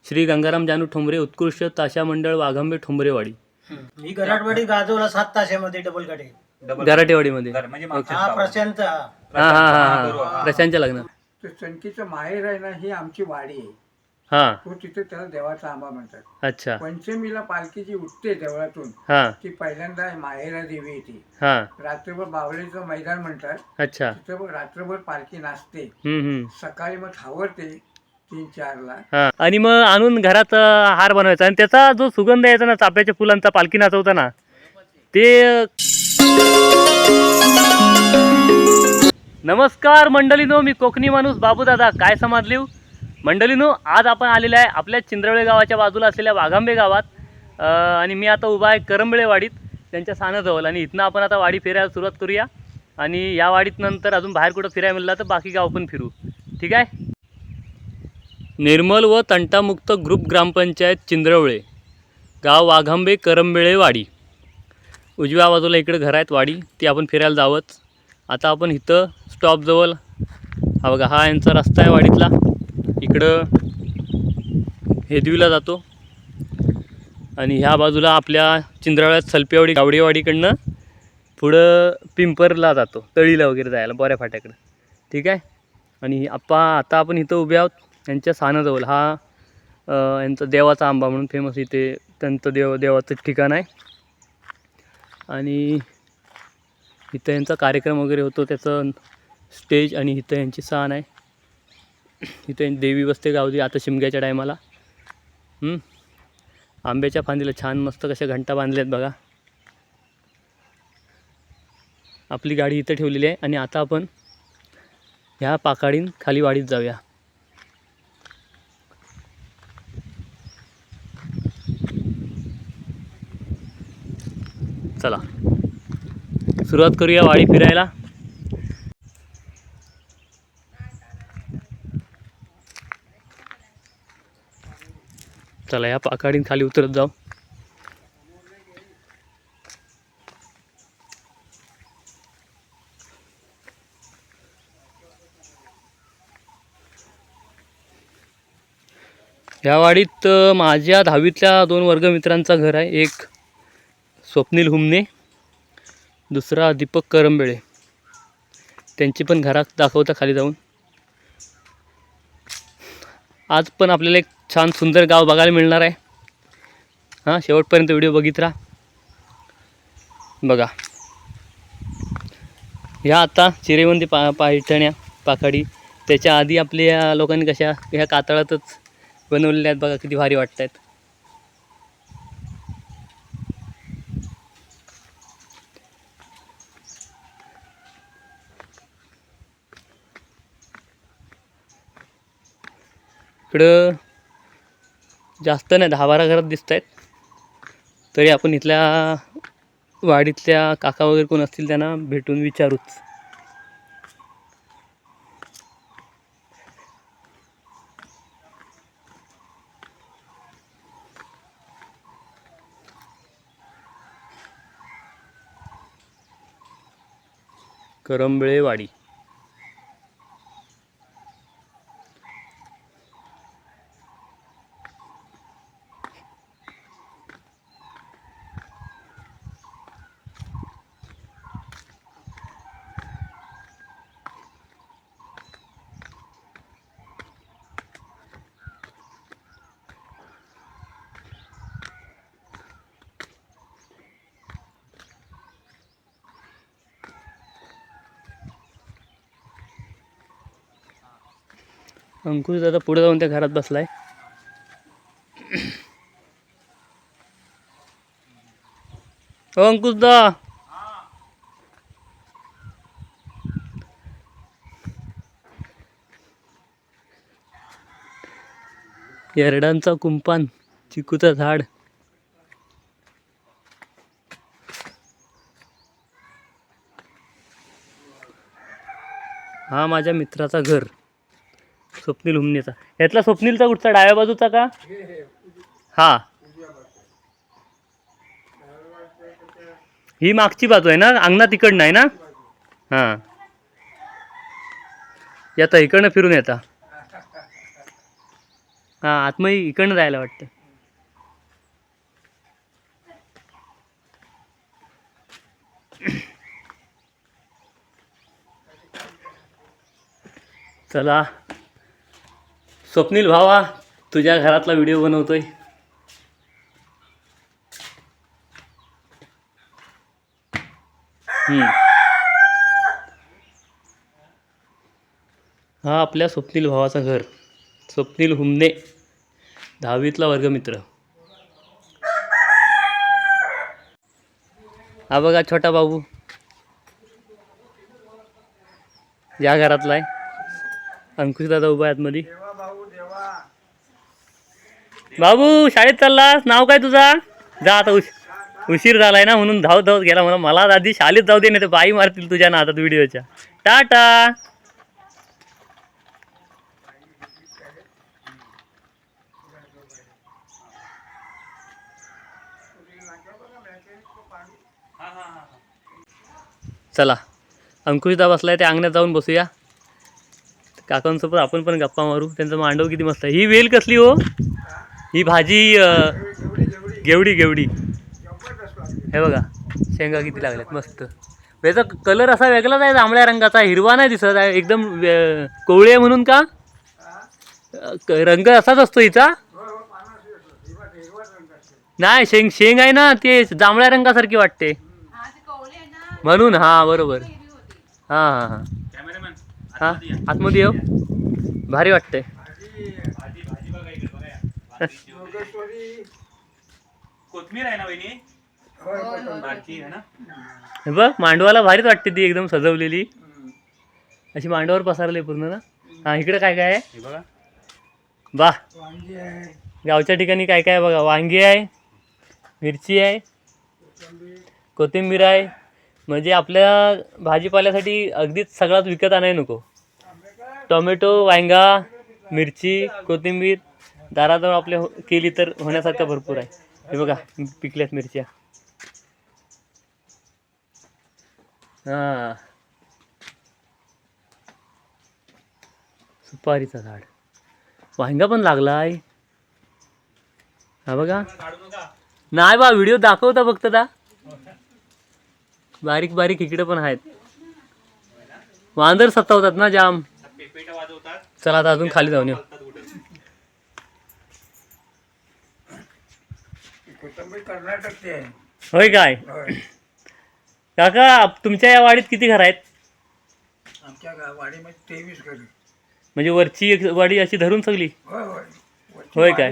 श्री गंगाराम जानू ठोंबरे उत्कृष्ट ताशा मंडळ वाघांबे ठोंबरेवाडी. मी गराटवाडी गाजवला 7 ताशामध्ये डबल गाडी गराटेवाडीमध्ये. हा प्रशांत हा हा हा प्रशांतच्या लग्नात. तर चणकीचं माहेर आहे ना, ही आमची वाडी आहे. हा तो तिथे त्याला देवाचा आंबा म्हणतात. अच्छा. पंचमीला पालखी जी उठते देवळातून, हा ती पहिल्यांदा माहेरा देवी येते. हा रात्रभर बावळीचं मैदान म्हणतात, अच्छा. तिथं रात्रभर पालखी नाचते. हम्म. सकाळी मग थावरते 3-4ला. हा आणि मग आणून घरात हार बनवायचा आणि त्याचा जो सुगंध यायचा ना चाफ्याच्या फुलांचा पालखी नाचवताना ते. नमस्कार मंडळीनो, मी कोकणी माणूस बाबूदादा. काय समाजलीव मंडळीनो, आज आपण आलेले आहे आपल्या चिंद्रवळे गावाच्या बाजूला असलेल्या वाघांबे गावात आणि मी आता उभा आहे करंबळेवाडीत त्यांच्या सानाजवळ. आणि इथनं आपण आता वाडी फिरायला सुरुवात करूया आणि या वाडीत नंतर अजून बाहेर कुठं फिरायला मिळालं तर बाकी गाव पण फिरू. ठीक आहे. निर्मल व तंटामुक्त ग्रुप ग्रामपंचायत चिंद्रवळे, गाव वाघांबे करंबेळेवाडी. उजव्या बाजूला इकडे घर आहेत वाडी, ती आपण फिरायला जावंच. आता आपण इथं स्टॉपजवळ हा बघा, हा यांचा रस्ता आहे वाडीतला. इकडं हेदवीला जातो आणि ह्या बाजूला आपल्या चिंद्रवळ्यात सलपेवाडी गावडेवाडीकडनं पुढं पिंपरला जातो, तळीला वगैरे जायला बोऱ्या फाट्याकडं. ठीक आहे. आणि आता आपण इथं उभे आहोत यांच्या सानाजवळ. हा यांचा देवाचा आंबा म्हणून फेमस इथे त्यांचं देवाचं ठिकाण आहे. आणि इथं यांचा कार्यक्रम वगैरे होतो, त्याचं स्टेज. आणि इथं यांची सान आहे. इथं देवी बसते गावची आता शिमग्याच्या टायमाला. आंब्याच्या फांदीला छान मस्त कशा घंटा बांधल्या आहेत बघा. आपली गाडी इथं ठेवलेली आहे आणि आता आपण ह्या पाकाडीन खाली वाडीत जाऊया. चला सुरुवात करूया वाडी फिरायला. चला या पाकाडीन खाली उतरत जाऊ. या वाडीत माझ्या 10वीतल्या 2 वर्गमित्रांचा घर आहे. एक स्वप्नील हुमने, दुसरा दीपक करंबेळे. त्यांची पण घरात दाखवता खाली जाऊन. आज पण आपल्याला एक छान सुंदर गाव बघायला मिळणार आहे. हां, शेवटपर्यंत व्हिडिओ बघित राहा. बघा ह्या आता चिरेबंदी पायठण्या पाकाडी. त्याच्या आधी आपल्या लोकांनी कशा ह्या कातळातच बनवलेल्या आहेत बघा, किती भारी वाटत आहेत. इकडं जास्त नाही 10-12 घरात दिसत आहेत. तरी आपण इथल्या वाडीतल्या काका वगैरे कोण असतील त्यांना भेटून विचारूच. करंबेळेवाडी. अंकुश दादा पुढे जाऊन त्या घरात बसलाय. अंकुश दा, एरडांचा कुंपान, चिकूचं झाड. हा माझ्या मित्राचा घर, स्वप्नील हुमनेचा. यातला स्वप्नीलचा कुठचा, डाव्या बाजूचा का? हा, ही मागची बाजू आहे ना, अंगणात तिकडनं आहे ना. हां, येता इकडनं फिरून येता. हां आतमध्ये इकडनं जायला वाटतं. चला स्वप्नील भावा तुझ्या घरातला व्हिडिओ बनवतोय. हा आपल्या स्वप्नील भावाचं घर. स्वप्नील हुमने 10वीतला वर्गमित्र. हा बघा छोटा बाबू या घरातला आहे. अंकुश दादा उभा आहे आतमध्ये. बाबू शाळेत चाललास? नाव काय तुझा? जा आता उशीर झालाय ना म्हणून धावत धावत गेला. मला आधी शाळेत जाऊ दे नाही तर बाई मारतील तुझ्या नादात व्हिडिओच्या. टाटा. चला अंकुशदा बसलाय त्या अंगणात जाऊन बसूया. काकांसोबत आपण पण गप्पा मारू. त्यांचं मांडव किती मस्त आहे. ही वेल कसली हो? ही भाजी गेवडी गेवडी. हे बघा शेंगा किती लागल्यात मस्त. याचा कलर असा वेगळाच आहे जांभळ्या रंगाचा. हिरवा नाही दिसत आहे एकदम. कोवळे म्हणून का रंग असाच असतो हिचा? नाही शेंग शेंग आहे ना ते जांभळ्या रंगासारखी वाटते म्हणून. हा बरोबर. हां हां हां हां आतमध्ये येऊ भारी वाटते. कोथमीर आहे ना वहिनी? हे बघ मांडवाला भारीच वाटते ती एकदम सजवलेली अशी मांडवावर पसारली पूर्ण ना. हां इकडे काय काय आहे बघा. बा गावच्या ठिकाणी काय काय बघा. वांगी आहे, मिरची आहे, कोथिंबीर आहे. म्हणजे आपल्या भाजीपाल्यासाठी अगदीच सगळाच विकत आणायला नको. टोमॅटो, वांगा, मिरची, कोथिंबीर दाराजवळ आपल्या केली तर होण्यासारखं भरपूर आहे. हे बघा पिकल्यात मिरच्या. हां सुपारीचं झाड. वांगा पण लागला आहे. हा बघा. नाही बा व्हिडिओ दाखवता फक्त दा. बारीक बारीक इकडे पण आहेत. वांदर सतावतात ना जाम. चला आता अजून खाली जाऊन येऊ. कोथिंबीर कर्नाटकची आहे. होय काय काका तुमच्या या वाडीत किती घर आहेत? आमच्या वाडीमध्ये 23 घर. म्हणजे वरची एक वाडी अशी धरून सगळी? होय होय. होय काय?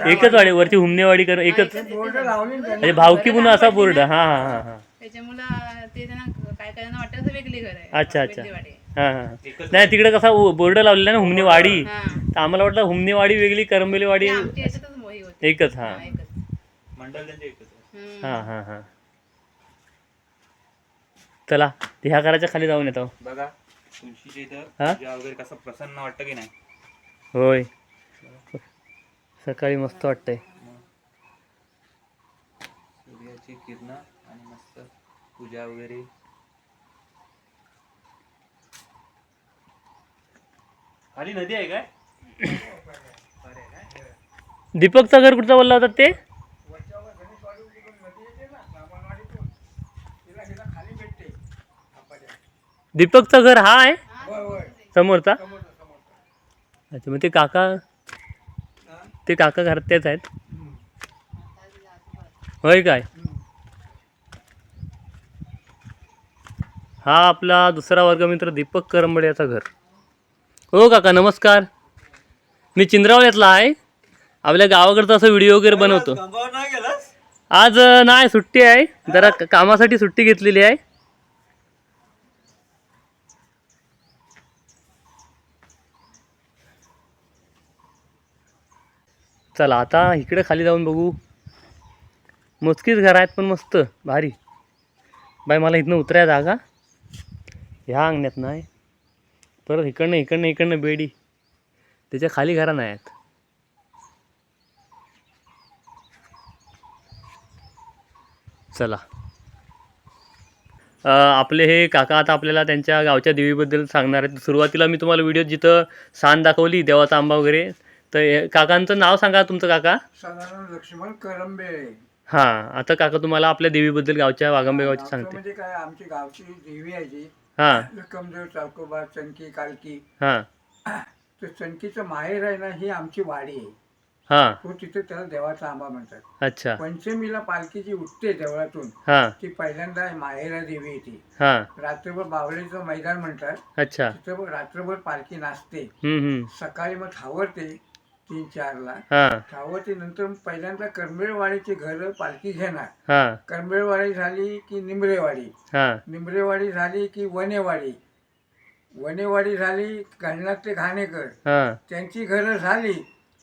एकच वाडी वरची हुमनेवाडी कर एकच. बोर्ड लावली ना त्यांनी. म्हणजे भावकी म्हणून असा बोर्ड. हां हां हां हां. त्याच्यामुळं ते त्यांना काय काय वाटतं असं वेगळी घर आहे. अच्छा अच्छा. वेगळी वाडी आहे. हां हां नाही तिकडे कसा बोर्ड लावलेला ना हुमनेवाडी. हां. तर आम्हाला वाटलं हुमनेवाडी वेगळी करंबेलीवाडी ते आमच्या याच्यातच मोही होती. एकच. हां हां, एकच. मंडळ त्यांचे एकच आहे. हां हां हां. चला ते ह्या घराच्या खाली जाऊन येतो. बघा तुळशीच्या इथं हा? पूजा वगैरे कसं प्रसन्न वाटतं की नाही? होय सकाळी मस्त वाटतंय. सूर्याची किरणं आणि मस्त पूजा वगैरे. खाली नदी आहे काय? दीपकचं घर कुठचं बोलला होता ते? वरच्यावर गणेशवाडी तिकडून नदी येते ना ब्राह्मणवाडीतून. तिला हिला खाली भेटते आपल्या. दीपकचं घर हा आहे होय होय. समोरचा? समोरचं. अच्छा मग ते काका घरात तेच आहेत होय काय? हा आपला दुसरा वर्गमित्र दीपक करंबडे याचा घर. हो काका नमस्कार. मी चिंद्रावळ्यातला आहे. आपल्या गावाकडचा असं व्हिडिओ वगैरे बनवतो. आज नाही सुट्टी आहे जरा कामासाठी सुट्टी घेतलेली आहे. चला आता इकडे खाली जाऊन बघू. मोजकीच घरं आहेत पण मस्त भारी. बाई मला इथनं उतराय जागा ह्या अंगण्यात नाही. परत इकडनं बेडी त्याच्या खाली घरा नाही आहेत. चला आपले हे काका आता आपल्याला त्यांच्या गावच्या देवीबद्दल सांगणार आहेत. सुरुवातीला मी तुम्हाला व्हिडिओ जिथं सान दाखवली देवाचा आंबा वगैरे, तर काकांचं नाव सांगा तुमचं काका. सदानंद लक्ष्मण करंबेळे. हां, आता काका तुम्हाला आपल्या देवीबद्दल गावच्या वाघांबे गावची गावचं सांगते. म्हणजे काय, आमची गावची देवी आहे जी हां कमजोर चाकोबा चणकी कालकी. हां तर चणकीचं माहेर आहे ना, ही आमची वाडी आहे. हां. तो तिथे त्याला देवाचा आंबा म्हणतात. अच्छा. पंचमीला पालखी जी उठते देवळातून, हां ती पहिल्यांदा माहेरा देवी येते. हां. रात्रभर बावळीचं मैदान म्हणतात, अच्छा. तिथं रात्रभर पालखी नाचते. हम्म. सकाळी मग थावरते 3-4ला. हां थावरते नंतर पहिल्यांदा करंबेळवाडीची घरं पालखी घेणार. हां करंबेळवाडी झाली की निंबरेवाडी, हां निंबरेवाडी झाली की वनेवाडी, वनेवाडी झाली घालनातले घाणेकर, हां. त्यांची घरं झाली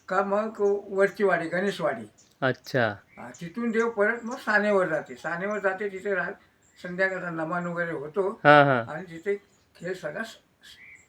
का मग वरची वाडी गणेशवाडी. अच्छा. तिथून देव परत मग सानेवर जाते. सानेवर जाते तिथे संध्याकाळचा नमान वगैरे होतो हां हां. आणि तिथे खेळ सगळा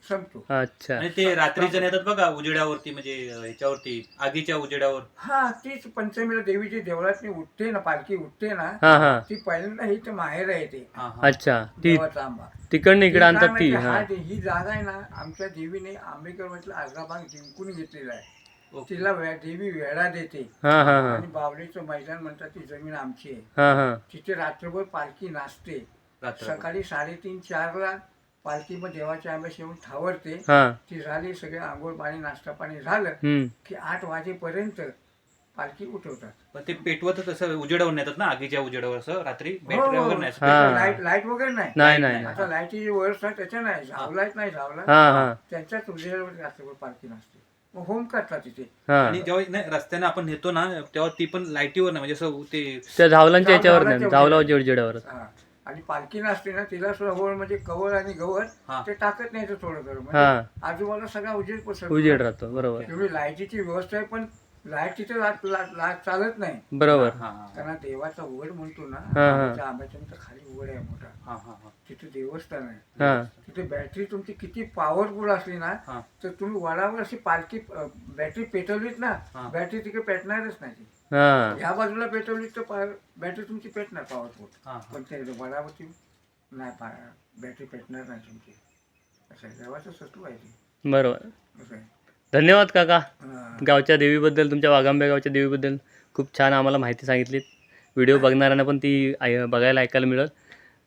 संपतो. अच्छा. आणि ते रात्रीचं नेतात बघा उजेडावरती, म्हणजे ह्याच्यावरती आगीच्या उजेडावर. हा, तीच पंचमीला देवीची देवळात उठते ना, पालखी उठते ना, हां हां. ती पहिल्यांदा ही तर माहेर येते. हा हा. अच्छा. ती देवाचा आंबा तिकडनं इकडे ती आणतात काय ती. माहिती, हां ही जागा आहे ना, आमच्या देवीने आंबेकर म्हटलं अर्धा भाग जिंकून घेतलेला आहे. ओके. तिला देवी वेळा देते हां हां हां आणि बावलीचं मैदान म्हणतात, ती जमीन आमची आहे. हां हां. तिथे रात्रभर पालखी नाचते. रात्र. सकाळी 3:30-4ला पालखी मग देवाच्या आंब्याशी येऊन थावरते. हां. ती झाली, सगळे आंघोळ पाणी नाश्ता पाणी झालं हम्म. की 8 वाजेपर्यंत पालखी उठवतात. पण ते पेटवत तसं उजेडावर नेतात ना, आगीच्या उजेडावर असं रात्री हो, बॅटरी हो. वगैरे नाही. हा. लाईट वगैरे नाही. नाही नाही. आता लाईटीची व्यवस्था त्याच्या नाही, झावलाच नाही झावला, हां हां त्यांच्याच उजेडावर रात्रभर पालखी नाचते. मग होम करतात तिथे. हां. आणि जेव्हा नाही रस्त्याने आपण नेतो ना, तेव्हा ती पण लाईटीवर नाही, म्हणजे असं ते त्या झावलांच्या याच्यावर झावलांच्या नाही, झावला उजेडावर. हा. आणि पालखी नाचते ना, तिला सुद्धा होळ म्हणजे कवळ आणि गवत हा. ते टाकत नाही थोडं थोडं, हा. म्हणजे आजूबाजूला सगळा उजेड पसरतो. उजेड राहतो. बरोबर एवढी लाईटीची व्यवस्था आहे, पण लाईट तिथे चालत नाही. बरोबर. हा हा कारण देवाचा वड म्हणतो ना, हा, हा. आंब्याच्या आंब्याच्या खाली वड आहे मोठा, हा हा हा. तिथे देवस्थान आहे. हां तिथे बॅटरी तुमची किती पॉवरफुल असली ना, हा. तर तुम्ही वडावर अशी पालखी बॅटरी पेटवलीत ना, हा. बॅटरी तिकडे पेटणारच नाही ती. हां. ह्या बाजूला पेटवलीत तर बॅटरी तुमची पेटणार पॉवरफुल, हा, हा. पण ते वडावरती नाही, बॅटरी पेटणार नाही तुमची. असं आहे, देवाचं सत्व आहे ते. बरोबर. असं आहे. धन्यवाद काका. हा. गावच्या देवीबद्दल, तुमच्या वाघांबे गावच्या देवीबद्दल खूप छान आम्हाला माहिती सांगितली. व्हिडिओ बघणाऱ्यांना पण ती बघायला ऐकायला मिळेल.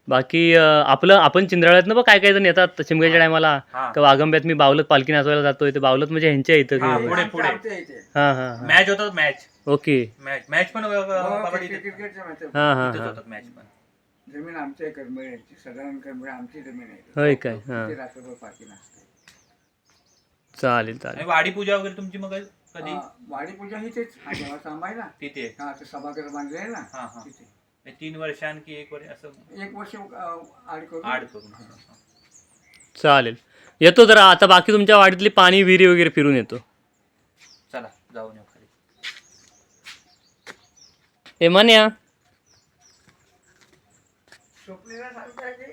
बाकी आपण चिंद्राळ्यातनं बघ काय काय जण येतात शिमग्याच्या टायमाला, हा. तर वाघांब्यात मी बावलत पालखी नाचवायला जातोय. ते बावलत म्हणजे ह्यांच्या इथं. हा, की- पुढे, आमच्या- पुढे. आमच्या इथे. हां हां हां. मॅच होतात, मॅच ओके. मॅच पण बाबा तिथे क्रिकेटच्या match आहे. हां हां इथेच हां. होतात मॅच पण. जमीन आमच्या करंबेळ्याची, सदानंद करंबेळे आमची जमीन आहे. होय काय. हां. तिथे रात्रभर पालखी नाचते. चालेल आणि चालेल. वाडी पूजा वगैरे तुमची मग कधी वाडी पूजा ही तेच, हा देवाचा आंबा आहे ना, तिथे? हा, ते सभागृह बांधले आहे ना, हा हा. तिथे 3 वर्ष आणखी 1 वर्ष असं 1 वर्ष आड करून. आड करून. हा, हा. चालेल. येतो जरा आता, बाकी तुमच्या वाडीतली पाणी विहिरी वगैरे फिरून येतो. चला जाऊन येऊ खाली. ए मान्या, स्वप्नीला सांगताय की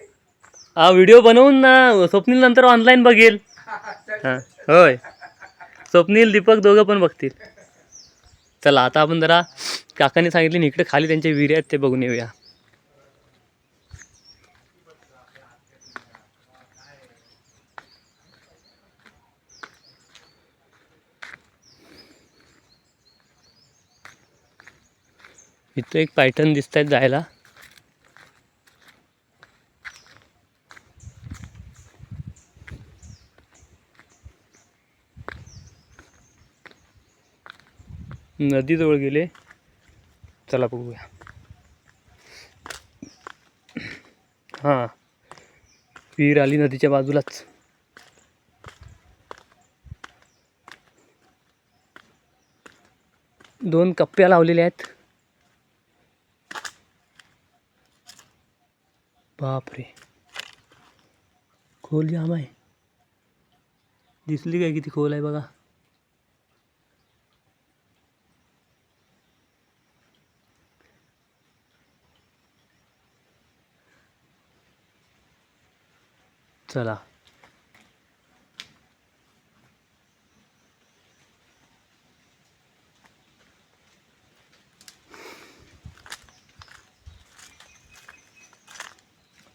हा व्हिडिओ बनवून ना स्वप्नील नंतर ऑनलाईन बघेल. हां होय, स्वप्नील दीपक दोघं पण बघतील. चला आता आपण जरा काकाने सांगितले इकडे खाली त्यांच्या विहिरी आहेत, ते बघून येऊया. इथं एक पॅटर्न दिसत आहेत जायला. नदीजवळ गेले, चला बघूया. हां, विहीर आली नदीच्या बाजूलाच. दोन कप्प्या लावलेल्या आहेत. बापरे, खोल जाम आहे. दिसली काय किती खोल आहे बघा. चला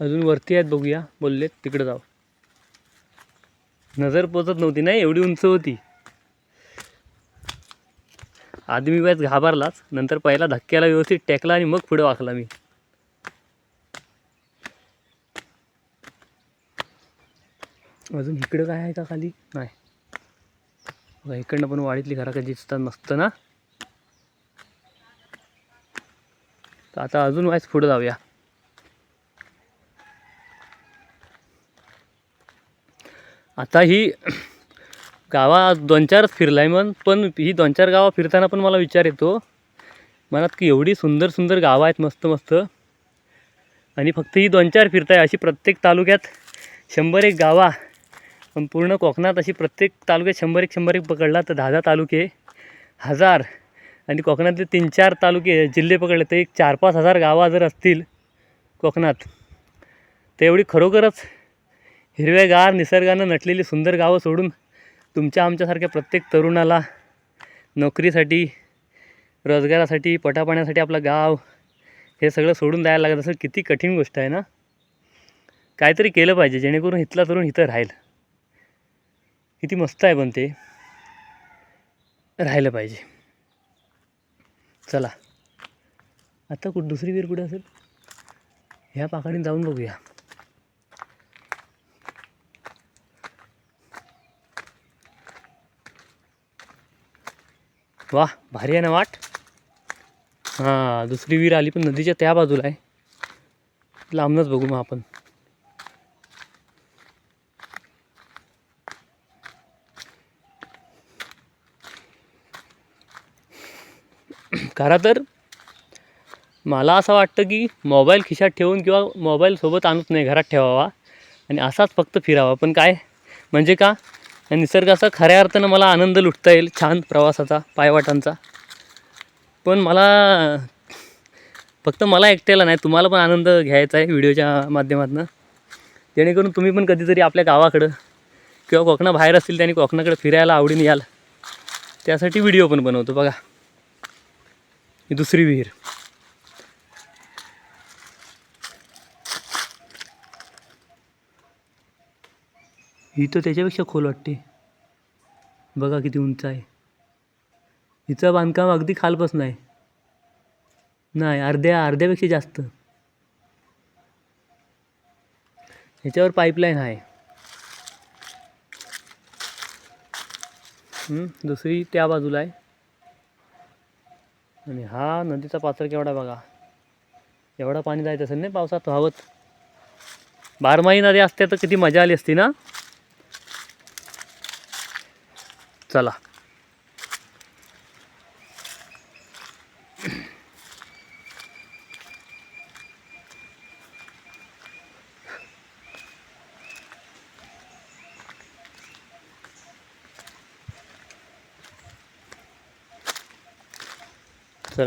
अजून वरती आहेत बघूया, बोललेत तिकडे जाऊ. नजर पोचत नव्हती नाही, एवढी उंच होती. आधी मी वेळेस घाबरलाच, नंतर पहिला धक्क्याला व्यवस्थित टेकला आणि मग पुढे वाकला मी. अजून इकडं काय आहे का खाली? नाही बघा, इकडनं पण वाडीतली घरा कधी दिसतात मस्त ना. तर आता अजून वाईस पुढे जाऊया. आता ही गावा 2-4 फिरलाय पण ही 2-4 गावं फिरताना पण मला विचार येतो मनात की एवढी सुंदर सुंदर गावं आहेत मस्त मस्त, आणि फक्त ही 2-4 फिरताय. अशी प्रत्येक तालुक्यात 100-1 गावा, पण पूर्ण कोकणात अशी प्रत्येक तालुक्यात 100-1 पकडला तर 10 तालुके 1000, आणि कोकणातले 3-4 तालुके जिल्हे पकडले तर एक 4-5 हजार गावा जर असतील कोकणात, तर एवढी खरोखरच हिरवेगार निसर्गानं नटलेली सुंदर गावं सोडून तुमच्या आमच्यासारख्या प्रत्येक तरुणाला नोकरीसाठी, रोजगारासाठी, पोटापाण्यासाठी आपलं गाव हे सगळं सोडून द्यायला लागत असेल. किती कठीण गोष्ट आहे ना. काहीतरी केलं पाहिजे जेणेकरून इथला तरुण इथं राहील. किती मस्त आहे पण ते राहिलं पाहिजे. चला आता दुसरी विहीर कुठे असेल ह्या पाकडीन जाऊन बघूया. वाह, भारी आहे ना वाट. हां, दुसरी विहीर आली पण नदीच्या त्या बाजूला आहे. लांबनच बघू मग आपण. खरं तर मला असं वाटतं की मोबाईल खिशात ठेवून किंवा मोबाईल सोबत आणूच नाही, घरात ठेवावा आणि असाच फक्त फिरावा. पण काय म्हणजे का निसर्गाचा खऱ्या अर्थानं मला आनंद लुटता येईल छान प्रवासाचा, पायवाटांचा. पण फक्त मला एकट्याला नाही, तुम्हाला पण आनंद घ्यायचा आहे व्हिडिओच्या माध्यमातून, जेणेकरून तुम्ही पण कधीतरी आपल्या गावाकडं किंवा कोकणाबाहेर असतील त्यांनी कोकणाकडे फिरायला आवडीने याल. त्यासाठी व्हिडिओ पण बनवतो. बघा ही दुसरी विहीर. ही तर त्याच्यापेक्षा खोल वाटते. बघा किती उंच आहे. हिचं बांधकाम अगदी खालपासून आहे. नाही, अर्ध्यापेक्षा जास्त. ह्याच्यावर पाईपलाईन आहे. दुसरी त्या बाजूला आहे. आणि हा नदीचा पात्र केवढा बघा. एवढा पाणी जायचं असेल नाही पावसात वाहवत. बारमाही नदी असते तर किती मजा आली असती ना. चला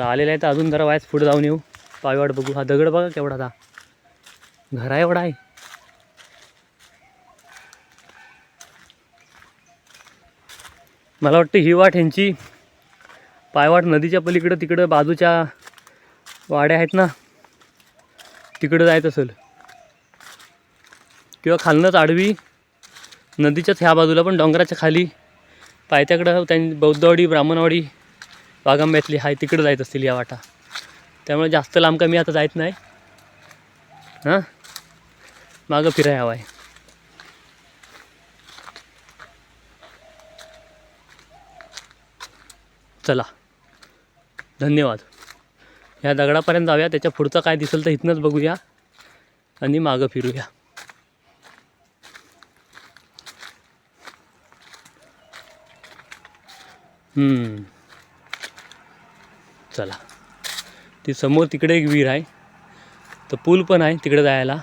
आलेलं आहे तर अजून जरा वायस पुढे जाऊन येऊ. पायवाट बघू. हा दगड बघा केवढा. हा घरा एवढा आहे. मला वाटतं ही वाट ह्यांची पायवाट नदीच्या पलीकडं तिकडं बाजूच्या वाड्या आहेत ना तिकडं जायचं असेल, किंवा खालनंच आडवी नदीच्याच ह्या बाजूला पण डोंगराच्या खाली पायथ्याकडं त्यांनी बौद्धवाडी, ब्राह्मणवाडी, वाघांब्यातली हाय तिकडं जायचं असतील या वाटा. त्यामुळे जास्त लांब कमी आता जायचं नाही. हां, मागं फिराय हवा आहे. चला धन्यवाद. ह्या दगडापर्यंत जाऊया, त्याच्या पुढचं काय दिसेल तर इथनंच बघूया आणि मागं फिरूया. चला, ती समोर तिकडे एक विहीर आहे, तर पूल पण आहे तिकडे जायला.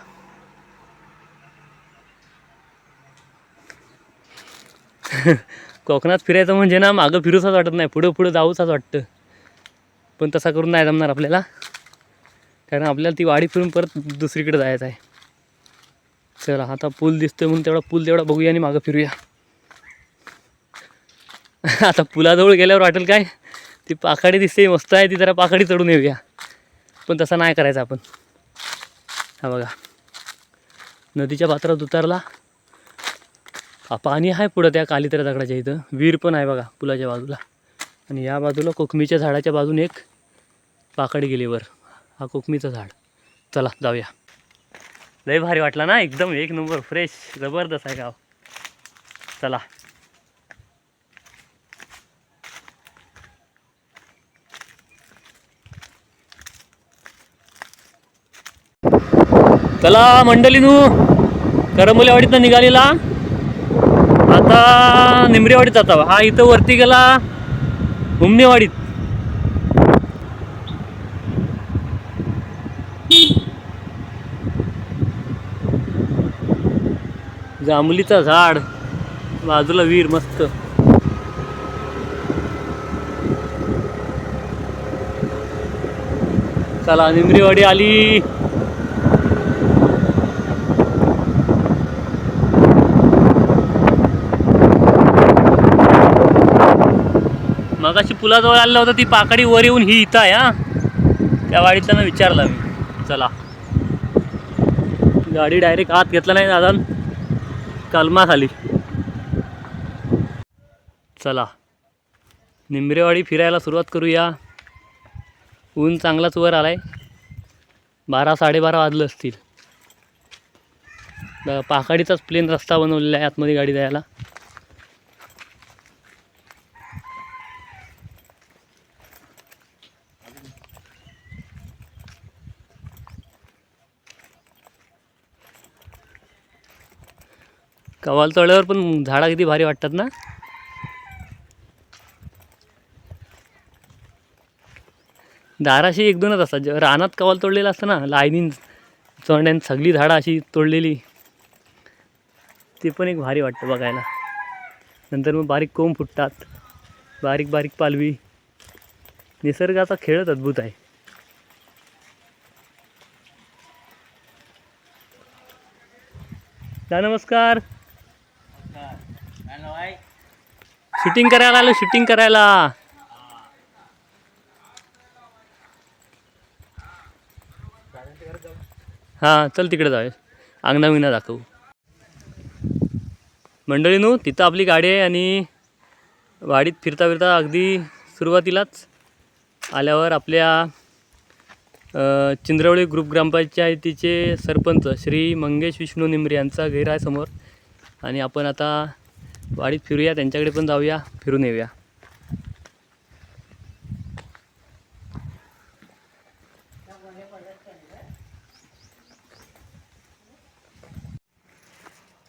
कोकणात फिरायचं म्हणजे ना मागं फिरूसाच वाटत नाही, पुढं जाऊसाच वाटतं. पण तसा करून नाही जमणार आपल्याला, कारण आपल्याला ती वाडी फिरून परत दुसरीकडे जायचं आहे. चला आता पूल दिसतोय म्हणून तेवढा बघूया आणि मागं फिरूया. आता पुलाजवळ गेल्यावर वाटेल काय, ती पाखाडी दिसते मस्त आहे, ती जरा पाखाडी चढून येऊया. पण तसं नाही करायचं आपण. हा बघा नदीच्या पात्रात उतरला. पाणी आहे पुढं त्या कालीतऱ्या दगडाच्या इथं. विहीर पण आहे बघा पुलाच्या बाजूला. आणि या बाजूला कोकमीच्या झाडाच्या बाजूने एक पाकडी गेली वर. हा कोकमीचं झाड. चला जाऊया. लय भारी वाटला ना, एकदम एक नंबर फ्रेश जबरदस्त आहे गाव. चला. चला मंडळीनू, करंबोलीवाडीतनं निघालेला आता निमरेवाडीत जाता. हा इथं वरती गेला हुमनेवाडीत. जांभलीचं झाड, बाजूला विहीर मस्त. चला निमरेवाडी आली. मगाशी पुलाजवळ आलं होतं, ती पाकडी वर येऊन ही इथं आहे. हा त्या वाडीतल्यानं विचारला मी. चला, गाडी डायरेक्ट आत घेतला नाही दादा, कलमा खाली. चला निंबरेवाडी फिरायला सुरुवात करूया. ऊन चांगलाच वर आलाय. 12-12:30 वाजलं असतील. पाकाडीचाच प्लेन रस्ता बनवलेला आहे आतमध्ये गाडी जायला. कवाल तळ्यावर पण झाडा किती भारी वाटतात ना. दाराशी 1-2च असतात. रानात कवाल तोडलेलं असतं ना, लाईनीन चोंड्यान सगळी झाडं अशी तोडलेली, ते पण एक भारी वाटतं बघायला. नंतर मग बारीक कोंब फुटतात, बारीक बारीक पालवी. निसर्गाचा खेळच अद्भुत आहे. नमस्कार. शूटिंग करायला आलो, शूटिंग करायला. हां चल तिकडे जाऊया, अंगणा विंगणा दाखवू. मंडळीनू तिथं आपली गाडी आहे. आणि वाडीत फिरता फिरता अगदी सुरुवातीलाच आल्यावर आपल्या चिंद्रवळी ग्रुप ग्रामपंचायतीचे सरपंच श्री मंगेश विष्णू निमरे यांचा घर आहे समोर. आणि आपण आता वाडीत फिरूया, त्यांच्याकडे पण जाऊया, फिरून येऊया.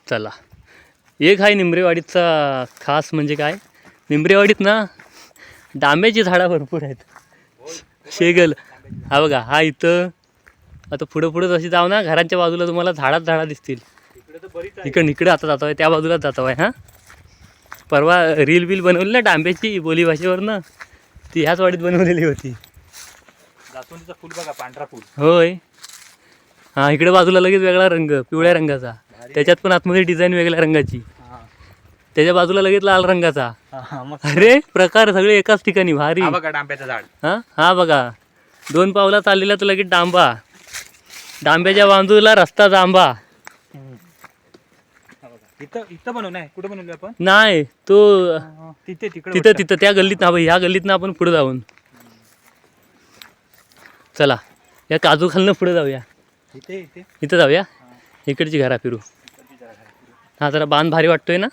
चला. एक आहे निमरेवाडीचा खास म्हणजे काय, निमरेवाडीत ना डांब्याची झाडं भरपूर आहेत. शेगल हा बघा, हा इथं. आता पुढं पुढं जशी जाऊ ना, घरांच्या बाजूला तुम्हाला झाडा दिसतील. इकडे आता जातो आहे, त्या बाजूलाच जातो आहे. हां परवा रील बिल बनवली ना डांब्याची बोलीभाषेवर ना, ती ह्याच वाडीत बनवलेली होती. जास्वंदीचं फुल बघा, पांढरा फुल. होय. हां इकडे बाजूला लगेच वेगळा रंग, पिवळ्या रंगाचा. त्याच्यात पण आतमध्ये डिझाईन वेगळ्या रंगाची. त्याच्या बाजूला लगेच लाल रंगाचा. अरे प्रकार सगळे एकाच ठिकाणी, भारी. बघा डांब्याचं झाड. हा बघा, 2 पावला चाललेला तर लगेच डांबा. डांब्याच्या बाजूला रस्ता जांबा. इथं बनवलं नाही, कुठं बनवलं आपण? नाही तो तिथे त्या गल्लीत ना, ह्या गल्लीत ना आपण पुढे जाऊन. चला या काजू खालनं पुढे जाऊया. इथं जाऊया, इकडची घरा फिरू. हा जरा बांध भारी वाटतोय ना.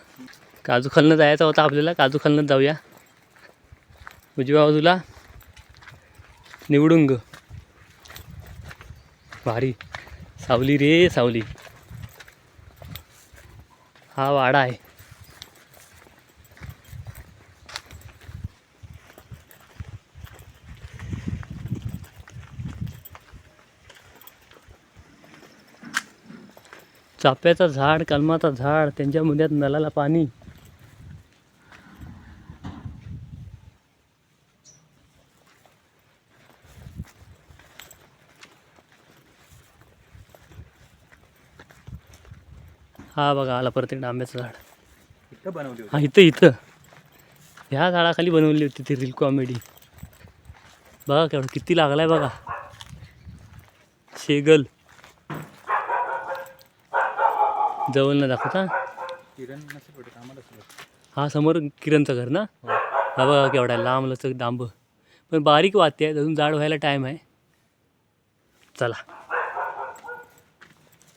काजू खालनं जायचा होता आपल्याला, काजू खालनंच जाऊया. उजव्या बाजूला निवडुंग, भारी. सावली रे सावली. हा वाडा आहे. चाफ्याचं झाड, कलमाचं झाड, त्यांच्या मुद्यात नळाला पाणी. हा बघा आला परत एक डांब्याचं झाड. इथं बनवली हा इथं ह्या झाडाखाली बनवली होती ती रील कॉमेडी. बघा केवढं किती लागलाय बघा. शेगल जवळ न दाखवता. किरण नसेल भेटत आम्हाला सोबत. हा समोर किरणचं घर ना. हा बघा केवढा आहे, लांब लचक डांब, पण बारीक वाहते आहे, अजून जाड व्हायला टाईम आहे. चला.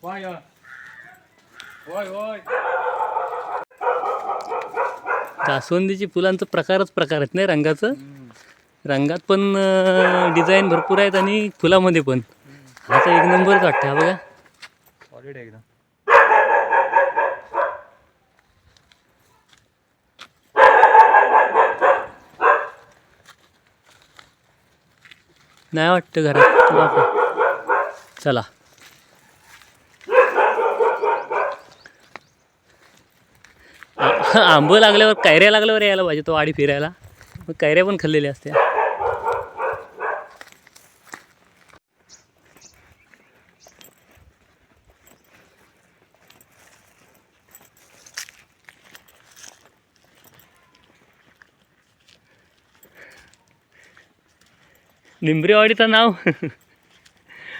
होय होय होय. जास्वंदीची फुलांचं प्रकार आहेत नाही रंगाचं. रंगात पण डिझाईन भरपूर आहेत आणि फुलामध्ये पण. हा तर एक नंबरच वाटतं. हा बघा सॉलिड आहे एकदम. नाही वाटतं घरात बापरे. चला. आंब लागल्यावर कैऱ्या लागल्यावर यायला पाहिजे तो वाडी फिरायला. मग कैऱ्या पण खाल्लेल्या असत्या. निंबरेवाडीचं नाव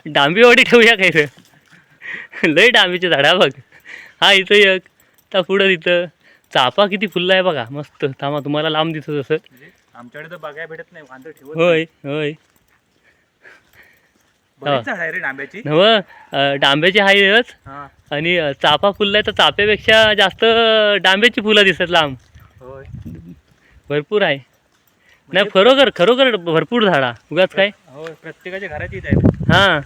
डांबीवाडी ठेवूया काय रे. लय डांबीचे झाडा बघ. हा इथं एक त्या पुढं तिथं चाफा किती फुलला आहे बघा मस्त. थांबा तुम्हाला लांब दिसत असं. म्हणजे आमच्याकडे तर बघायला भेटत नाही, वांदर ठेवत होय होय. बरीच झाड आहे रे डांब्याची. नव डांब्याची आहेच. हा आणि चाफा फुललाय तर चाफ्यापेक्षा जास्त डांब्याची फुलं दिसतात लांब. होय. भरपूर आहे. नाही खरोखर भरपूर झाडा उगाच काय. होय प्रत्येकाच्या घरात येत आहेत. हां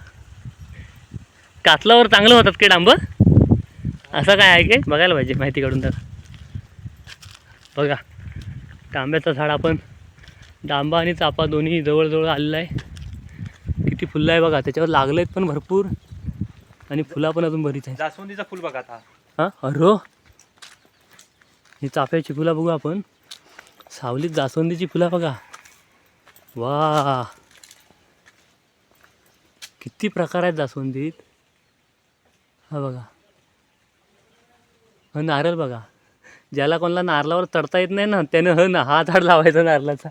कातलावर चांगलं होतात काय डांब. असं काय आहे काय बघायला पाहिजे, माहिती काढून तर. बघा डांब्याचं झाड आपण डांबा आणि चाफा दोन्ही जवळजवळ आलेलं आहे. किती फुलं आहे बघा, त्याच्यावर लागले आहेत पण भरपूर आणि फुला पण अजून बरीच आहे. जास्वंदीचा फुल बघा आता. हां अरे ही चाफ्याची फुलं बघू आपण. सावलीत जास्वंदीची फुलं बघा. वा किती प्रकार आहेत जास्वंदीत. हा बघा. हा नारळ बघा. ज्याला कोणाला नारळावर चढता येत नाही ना त्यानं हा झाड लावायचा नारळाचा.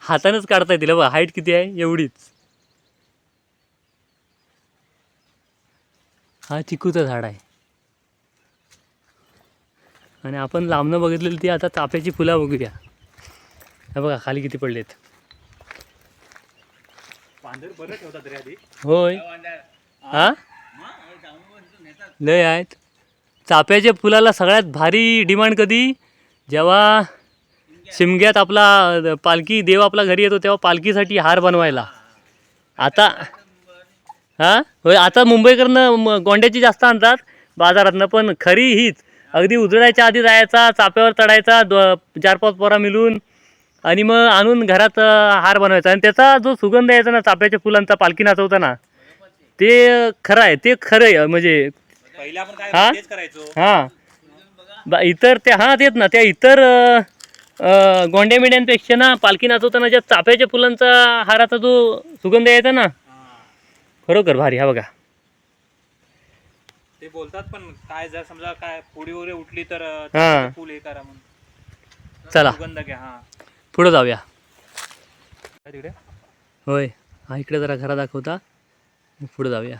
हातानंच काढता येतील. बघा हाईट किती आहे एवढीच. हा चिकूचं झाड आहे. आणि आपण लांबनं बघितलेली ती आता चाफ्याची फुलं बघूया. हे बघा खाली किती पडलेत. वांदर बरं ठेवतात रे आधी. होय हा लय आहेत. चाफ्याच्या फुलाला सगळ्यात भारी डिमांड कधी, जेव्हा शिमग्यात आपला पालखी देव आपला घरी येतो तेव्हा पालखीसाठी हार बनवायला. आता हां होय आता मुंबईकडनं गोंड्याची जास्त आणतात बाजारातनं, पण खरी हीच अगदी उजळायच्या आधी जायचा, चाफ्यावर चढायचा 4-5 पोरा मिळून आणि मग आणून घरात हार बनवायचा. आणि त्याचा जो सुगंध यायचा ना चाफ्याच्या फुलांचा पालखी नाचवताना, ते खरं आहे. ते खरं आहे म्हणजे. पहिले आपण हा? काय तेच करायचो. हां इतर त्या हां तेच ना त्या इतर गोंड्या मिड्यांपेक्षा ना पालखी नाचवताना ज्या चाफ्याच्या फुलांचा हाराचा जो सुगंध यायचा ना खरोखर भारी. हा बघा ते बोलतात पण काय जर समजा काय पुडी वगैरे उठली तर हा. फुल हे करा म्हणून चला सुगंध घ्या. हा पुढं जाऊया. काय तिकडे होय हा इकडे जरा घरा दाखवता, पुढं जाऊया.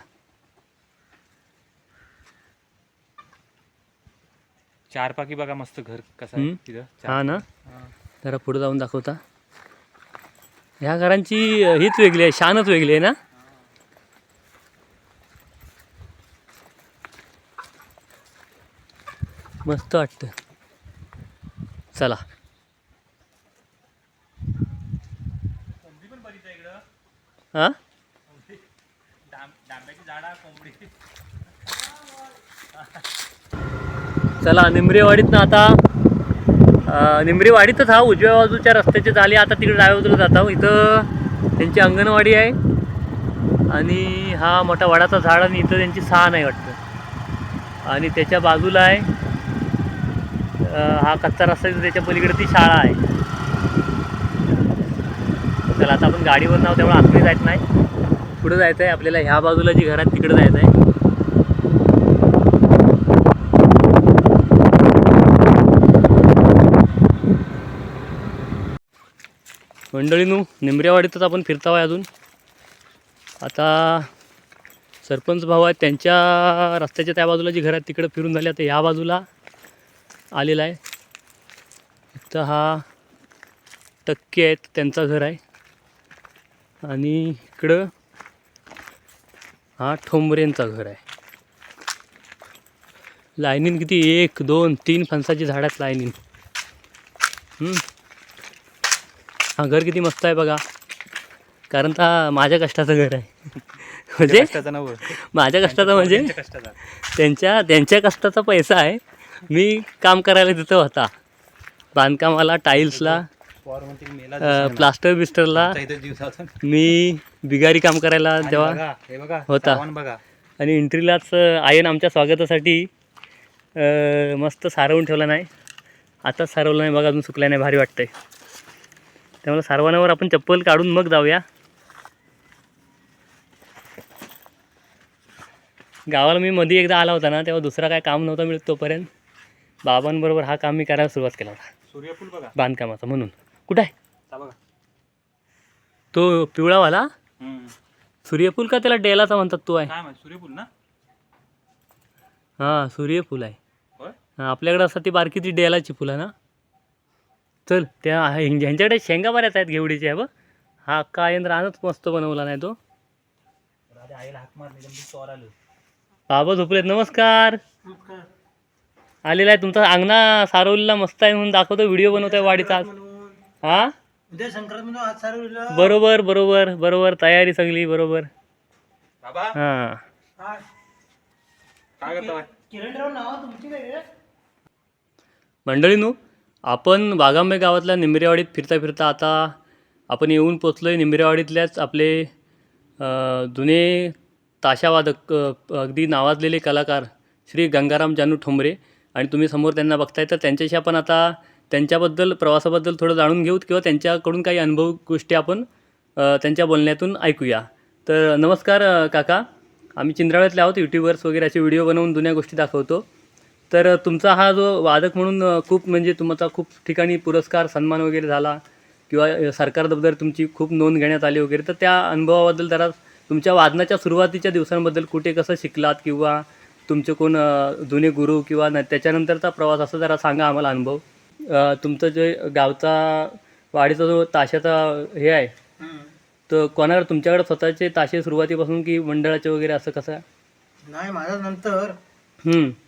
चारपाकी बघा मस्त घर कसं आहे तिथं. हा ना जरा पुढं जाऊन दाखवता. ह्या घरांची हीच वेगळी आहे, शानच वेगळी आहे ना. मस्त वाटतं. चला पण बरीच आहे इकडं. हां डांब्याची झाडा कोंबडी. चला निंबरेवाडीतनं आता निंबरेवाडीतच हा उजव्या बाजूच्या रस्त्याचे झाले. आता तिकडे डाव्या बाजूला जातो. इथं त्यांची अंगणवाडी आहे आणि हा मोठा वडाचा झाड आणि इथं त्यांची साण आहे वाटतं. आणि त्याच्या बाजूला आहे हा कच्चा रस्ता, त्याच्या पलीकडे ती शाळा आहे. चला आता आपण गाडीवर नाव त्यामुळे आतमध्ये जायचं नाही, पुढं जायचं आहे आपल्याला. ह्या बाजूला जी घर आहेत तिकडे जायचं आहे. मंडळीनू निंबरेवाडीतच आपण फिरताव आहे अजून. आता सरपंच भाऊ आहेत, त्यांच्या रस्त्याच्या त्या बाजूला जी घर आहेत तिकडं फिरून झाली. आता ह्या बाजूला आलेला आहे. इथं हा टक्के आहेत, त्यांचं घर आहे. आणि इकडं हा ठोंबरेंचं घर आहे. लाईनीन किती 1 2 3 फणसाची झाड आहेत लाईनीन. हा घर किती मस्त आहे बघा, कारण तर माझ्या कष्टाचं घर आहे. म्हणजे माझ्या कष्टाचं म्हणजे त्यांच्या कष्टाचा पैसा आहे. मी काम करायला तिथं होता, बांधकामाला, टाईल्सला, प्लास्टर बिस्टरला मी बिगारी काम करायला तेव्हा होता. आणि एंट्रीलाच आयन आमच्या स्वागतासाठी मस्त सारवून ठेवला नाही. आता सारवलं नाही बघा, अजून सुकल्या नाही, भारी वाटतंय. त्यामुळे सारवण्यावर आपण चप्पल काढून मग जाऊया. गावाला मी मध्ये एकदा आला होता ना, तेव्हा दुसरा काय काम नव्हतं मिळत, तोपर्यंत बाबांबरोबर हा काम मी करायला सुरुवात केला होता, सूर्यफूल बघा बांधकामाचा. म्हणून कुठं आहे बघा तो पिवळावाला सूर्यफूल का त्याला डेलाचा म्हणतात तो आहे? काय माहिती, सूर्यफूल ना? हां सूर्यफूल आहे. होय? हां आपल्याकडे असतात ती बारकी ती डेलाची फुलं ना. चल त्या ह्यांच्याकडे शेंगा बऱ्याच आहेत घेवडीच्या. बघ हा काय रानच मस्त बनवला नाही तो. आईला हाक मारली बाबा झोपलेत. नमस्कार. आलेला आहे तुमचा अंगणा सारवलेला मस्त आहे म्हणून दाखवतो, व्हिडिओ बनवतोय वाडीचा आज. हा उद्या संक्रांत म्हणून आज सारवलेलं. बरोबर बरोबर बरोबर, तयारी सगळी बरोबर. बाबा हां काय करता? किरणराव नाव तुमची काय रे? मंडळींनो, आपण वाघांबे गावातल्या निंबरेवाडीत फिरता फिरता आता आपण येऊन पोचलो आहे. निंबरेवाडीतल्याच आपले जुने ताशावादक, अगदी नावाजलेले कलाकार श्री गंगाराम जानू ठोंबरे, आणि तुम्ही समोर त्यांना बघताय. तर त्यांच्याशी आपण आता त्यांच्याबद्दल, प्रवासाबद्दल थोडं जाणून घेऊ, किंवा त्यांच्याकडून काही अनुभव गोष्टी आपण त्यांच्या बोलण्यातून ऐकूया. तर नमस्कार काका, आम्ही चिंद्रावळ्यातले आहोत, यूट्यूबर्स वगैरे असे व्हिडिओ बनवून जुन्या गोष्टी दाखवतो. तर तुमचा हा जो वादक म्हणून खूप म्हणजे तुमचा खूप ठिकाणी पुरस्कार, सन्मान वगैरे झाला, किंवा सरकारबद्दल तुमची खूप नोंद घेण्यात आली वगैरे. तर त्या अनुभवाबद्दल जरा, तुमच्या वादनाच्या सुरुवातीच्या दिवसांबद्दल, कुठे कसं शिकलात, किंवा तुमचे कोण जुने गुरु, किंवा त्याच्यानंतरचा प्रवास, असं जरा सांगा आम्हाला अनुभव. तुमचं जे गावचा वाडीचा जो ताशाचा हे आहे, तर कोणाकडे तुमच्याकडे स्वतःचे ताशे सुरुवातीपासून, की मंडळाचे वगैरे, असं कसं? नाही, माझा नंतर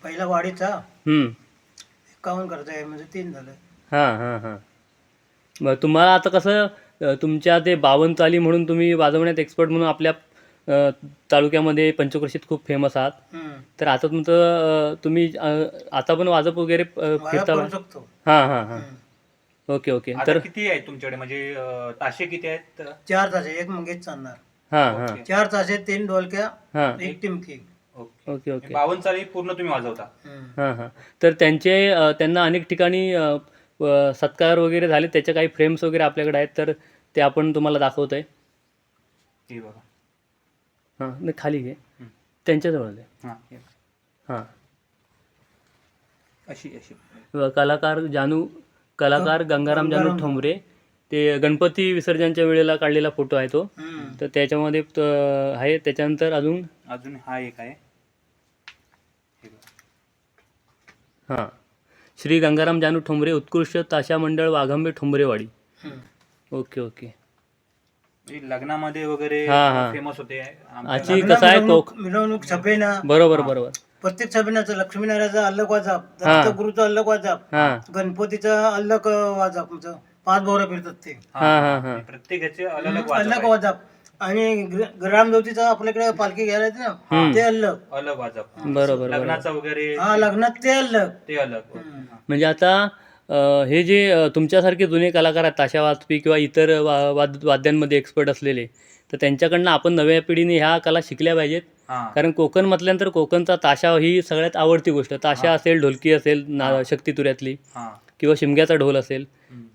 पहिला वाडीचा 51 करताय, म्हणजे 3 झालं. हां हां हां. मग तुम्हाला आता कसं, तुमच्या ते 52 चाली म्हणून तुम्ही वाजवण्यात एक्सपर्ट म्हणून आपल्या तालुक्यामध्ये, पंचक्रोशीत खूप फेमस आहात. तर आता तुमचं तुम्ही आता पण वाजप वगैरे फिरता? करू शकतो. हां हां हां. Okay okay. आता तर किती आहेत तुमच्याकडे, म्हणजे ताशे किती आहेत? 4 ताशे, एक मंगेच चालणार. हां हां 4 ताशे, 3 ढोलक्या, हां. 1 टिमकी. Okay okay. 52 चाली पूर्ण तुम्ही वाजवता? हां हां. तर त्यांना अनेक ठिकाणी सत्कार वगैरे झाले, त्याचे काही फ्रेम्स वगैरे आपल्याकडे आहेत, तर ते आपण तुम्हाला दाखवतो आहे. हे बघा. हां नाही, खाली घे, त्यांच्याजवळ आहे. हां हां. अशी अशी कलाकार गंगाराम जानू ठोंबरे, ते गणपती विसर्जनच्या वेळेला काढलेला फोटो आहे तो. तर त्याच्यामध्ये आहे. त्याच्यानंतर अजून हा एक आहे. हां, श्री गंगाराम जानू ठोंबरे, उत्कृष्ट ताशा मंडळ, वाघांबे, ठोंबरेवाडी. Okay okay. लग्नामध्ये वगैरे हां हां. फेमस होते. आजची कसं आहे मिरवणूक, सभेना, बरोबर बरोबर. प्रत्येक सभेनाचं लक्ष्मीनारायणाचा अल्लग वाजप, हां. दत्तगुरूचा अल्लग वाजप, हां गणपतीचा अल्लग वाजप, तुमचं 5 बोरं फिरतात ते हां हां हां. प्रत्येकाचे अलग अल्लग वाजप. आणि ग्रामज्योतीचा आपल्याकडे पालखी घ्यायला येते ना, ते अल्लग. अलग वाजप. बरोबर. लग्नाचा वगैरे हा, लग्नात ते अल्लग. ते अलग. म्हणजे आता हे जे तुमच्यासारखे जुने कलाकार आहेत, ताशा वाजपी किंवा इतर वाद्यांमध्ये एक्सपर्ट असलेले, तर त्यांच्याकडनं आपण नव्या पिढीने ह्या कला शिकल्या पाहिजेत. कारण कोकण म्हटल्यानंतर कोकणचा ताशा ही सगळ्यात आवडती गोष्ट. ताशा असेल, ढोलकी असेल, शक्तितुऱ्यातली, किंवा शिमग्याचा ढोल असेल,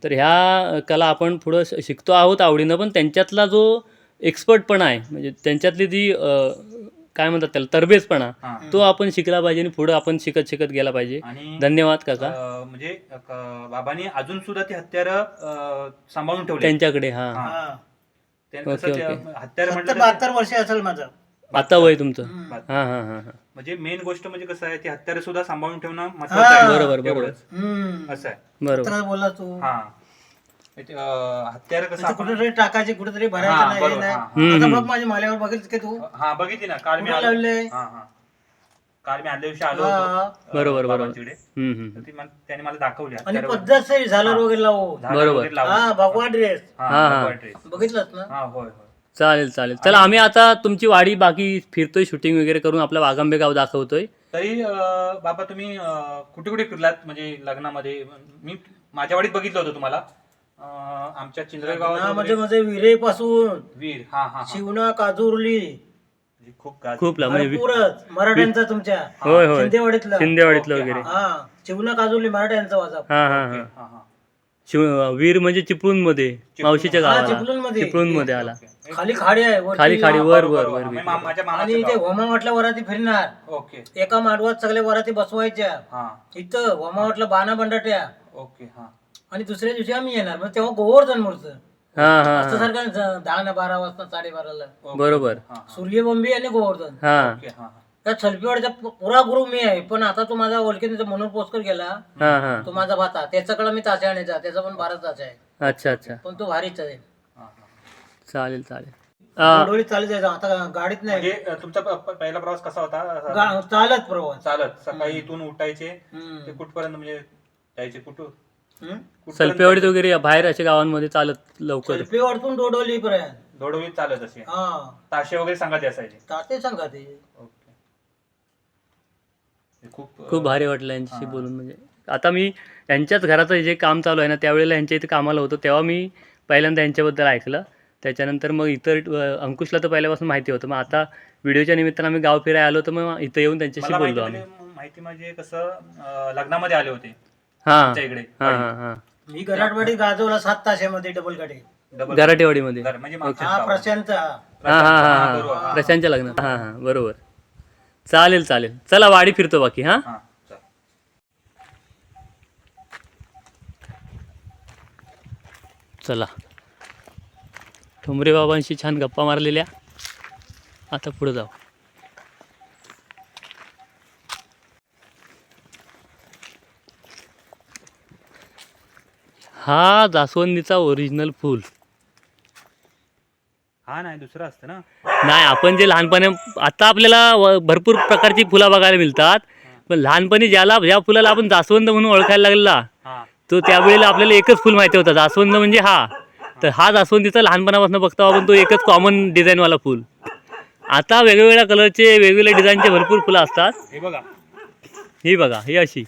तर ह्या कला आपण पुढं शिकतो आहोत आवडीनं. पण त्यांच्यातला जो एक्सपर्टपणा आहे, म्हणजे त्यांच्यातली ती काय म्हणतात त्याला, तरबेजपणा, तो आपण शिकला पाहिजे आणि पुढं आपण शिकत शिकत गेला पाहिजे. धन्यवाद काका. म्हणजे बाबांनी अजून सुद्धा ती हत्यार सांभाळून ठेवली त्यांच्याकडे. हां हा, हत्यार 72 वर्ष असेल माझं. आता वय तुमचं हम्म. हां हां हां हां म्हणजे मेन गोष्ट म्हणजे कसं आहे ती हत्यारे सुद्धा सांभाळून ठेवणं हा. महत्वाचं आहे. बरोबर, बरोबर. एवढंच. हम्म. असं आहे. बरोबर तर बोला तू हा हत्यारे कसं इथं आपण कुठेतरी टाकायचे कुठेतरी हा, भरायचं नाही हे बरोबर, नाही. हा, हा. आता हम्म. बघ माझ्या माल्यावर बघितलं की तू हा बघितली ना काल मी कुठे आलो लावले? हा हा काल मी आदल्या दिवशी आलो हा. होतो बरोबर, बरोबर. बाबांकडे. तर ती त्याने मला दाखवली आणि हत्यारं पद्धतशीर झालर हा. वगैरे लावू झाडं बरोबर. वगैरे लावली. हा भगवा ड्रेस हा, हा, हा. भगवा ड्रेस. बघितलंच ना हा होय होय चालेल चालेल चला आम्ही आता तुमची वाडी बाकी फिरतोय शूटिंग वगैरे करून आपलं वाघांबे गाव दाखवतोय. तरी बाबा तुम्ही कुठे कुठे फिरलात म्हणजे लग्नामध्ये मी माझ्या वाडीत बघितलं होतं तुम्हाला आमच्या चिंद्रे गावात म्हणजे म्हणजे विरेपासून वीर हा हा हा. शिवना काजूरली म्हणजे खूप गाज- खूप म्हणजे भरपूरच मराठ्यांचा तुमच्या होय होय शिंदेवाडीतला शिंदेवाडीतलं ओके, वगैरे हा. हा शिवना काजूरली मराठ्यांचा वाजा हां हां ओके, हां हा, हा. वीर म्हणजे चिपळूण मध्ये मावशीच्या हा गावाला चिपळूणमध्ये. चिपळूण मध्ये आला ओके. खाली खाडी आहे वरती खाली खाडी हा. वर बरोबर, वर बरोबर. वर मी वीर. माझ्या आणि मामाचं इथे गाव. होमावटला वराती फिरणार ओके एका माडवात सगळे वराती बसवायच्या हा इथं होमावटला बाणा बंडाट्या ओके हा आणि दुसऱ्या दिवशी आम्ही येणार मग तेव्हा गोवर्धन मूर्त हां हां असं हां सारखं 10 ना 12 वाजता 12:30ला ओके. बरोबर हा, हा. सूर्यबंबी आणि गोवर्धन हां ओके हा हा त्या छलपीवाडीचा पुरा गुरु मी आहे पण आता तो माझा ओळखीचा म्हणून पोस्कर गेला हां हां तो माझा भाता त्याच्याकडे मी ताचे आणायचा त्याचा पण 12 तास आहे अच्छा अच्छा पण तो भारीच आहे हा, हा. चालेल चालेल डोळी चालत जायचं आता गाडीत नाही म्हणजे तुमचा पहिला प्रवास कसा होता चालत प्रवास चालत सकाळी इथून उठायचे हम्म. ते कुठपर्यंत म्हणजे जायचे कुठं हम्म? सलपेवाडीत वगैरे बाहेर अशा गावांमध्ये चालत लवकर छलपीवाडीतून डोडोली पर्यंत धोडवीत चालत असे हा ताशे वगैरे सांगायचे असायचे ताते सांगा ते ओके हे खूप खूप भारी वाटलं यांच्याशी हां. बोलून म्हणजे आता मी यांच्याच घराचं जे काम चालू आहे ना त्यावेळेला यांच्या इथे कामाला होतो तेव्हा मी पहिल्यांदा यांच्याबद्दल ऐकलं त्याच्यानंतर मग इतर अंकुशला तर पहिल्यापासून माहिती होतं मग आता व्हिडिओच्या निमित्तानं आम्ही गाव फिरायला आलो तर मग इथं येऊन त्यांच्याशी मला बोललो आम्ही माहिती म्हणजे कसं लग्नामध्ये आले होते हां आमच्या इकडे हां हां हां मी गराटवाडीत गाजवला 7 तासामध्ये डबल गाडी डबल गराटेवाडीमध्ये म्हणजे मागच्या हा गावात. प्रशांत हां हां हा, हां बरोबर, हां हा. प्रशांतच्या लग्नात हां हां बरोबर चालेल चालेल चला वाडी फिरतो बाकी हां हा चल. चला ठोंबरे बाबांशी छान गप्पा मारलेल्या आता पुढे जाऊ हा जास्वंदीचा ओरिजिनल फूल हा नाही दुसरं असतं ना नाही आपण जे लहानपणी आता आपल्याला भरपूर प्रकारची फुलं बघायला मिळतात पण लहानपणी ज्या फुलाला आपण जास्वंद म्हणून ओळखायला लागला हा तो त्यावेळेला आपल्याला एकच फुल माहिती होतं जास्वंद म्हणजे हा तर हा जास्वंदीचा लहानपणापासून बघतो आपण तो एकच कॉमन डिझाईनवाला फुल आता वेगवेगळ्या कलरचे वेगवेगळ्या डिझाईनचे भरपूर फुलं असतात हे बघा ही बघा ही अशी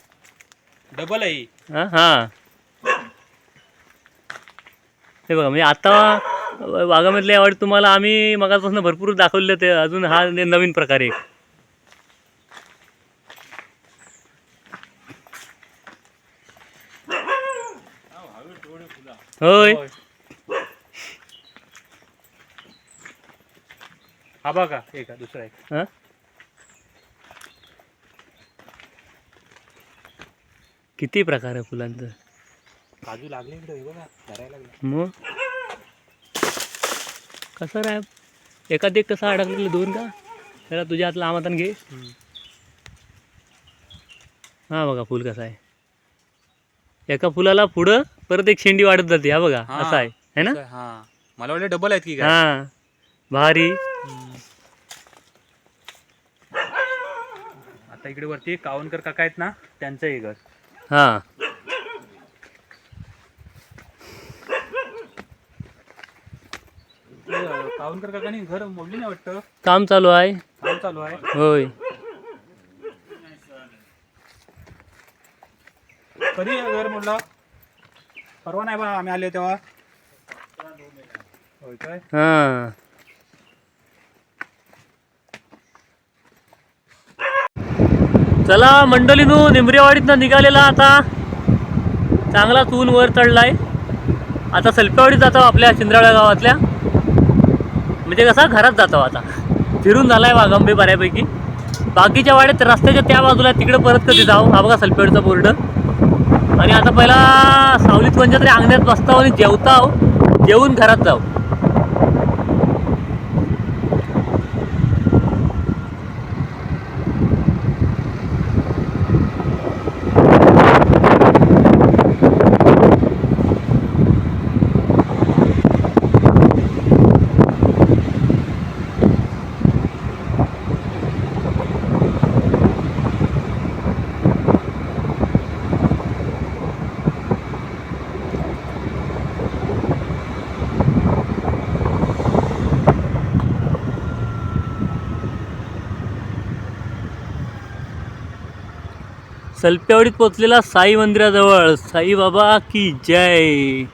डबल आहे ही. हां हां हे बघा म्हणजे आता वाघामधल्या यावाडी तुम्हाला आम्ही मगापासून भरपूर दाखवलेलं ते अजून हा नवीन प्रकार आहे होय होय. हा बघा एक आहे, दुसरा एक हां किती प्रकार आहे फुलांचं काजू लागले इकडे हे बघा धरायला लागले मग कसं राय एखाद एक कसं अडकलेलं दोन का त्याला तुझ्या हातला आमातन घे हा बघा फुल कसं आहे एका फुलाला पुढं परत एक शेंडी वाढत जाते हा बघा हा. असं आहे है ना हा मला वाटलं डबल आहेत की काय हा भारी आता इकडे वरती कावनकर काका आहेत ना त्यांचं हे घर हा कावनकर काकानी घर मोडली नाही वाटतं काम चालू आहे काम चालू आहे होय कधी घर मोडला परवा नाही बा आम्ही आले तेव्हा होय काय हा चला मंडळीनो निमरेवाडीतनं निघालेला आता चांगलाच ऊन वर चढलाय आता सलपेवाडीत जातो आपल्या चिंद्राळ्या गावातल्या म्हणजे कसा घरात जातो आता फिरून झालाय वाघंबे बऱ्यापैकी बाकीच्या वाड्यात रस्त्याच्या त्या बाजूला तिकडे परत कधी जाऊ हा बघा सलपेवाडीचा बोर्ड आणि आता पहिला सावलीत कोणत्या तरी अंगण्यात बसताव आणि जेवताव जेवून घरात जाऊ सलप्यावाडीत पोचलेला साई मंदिराजवळ. साईबाबा की जय.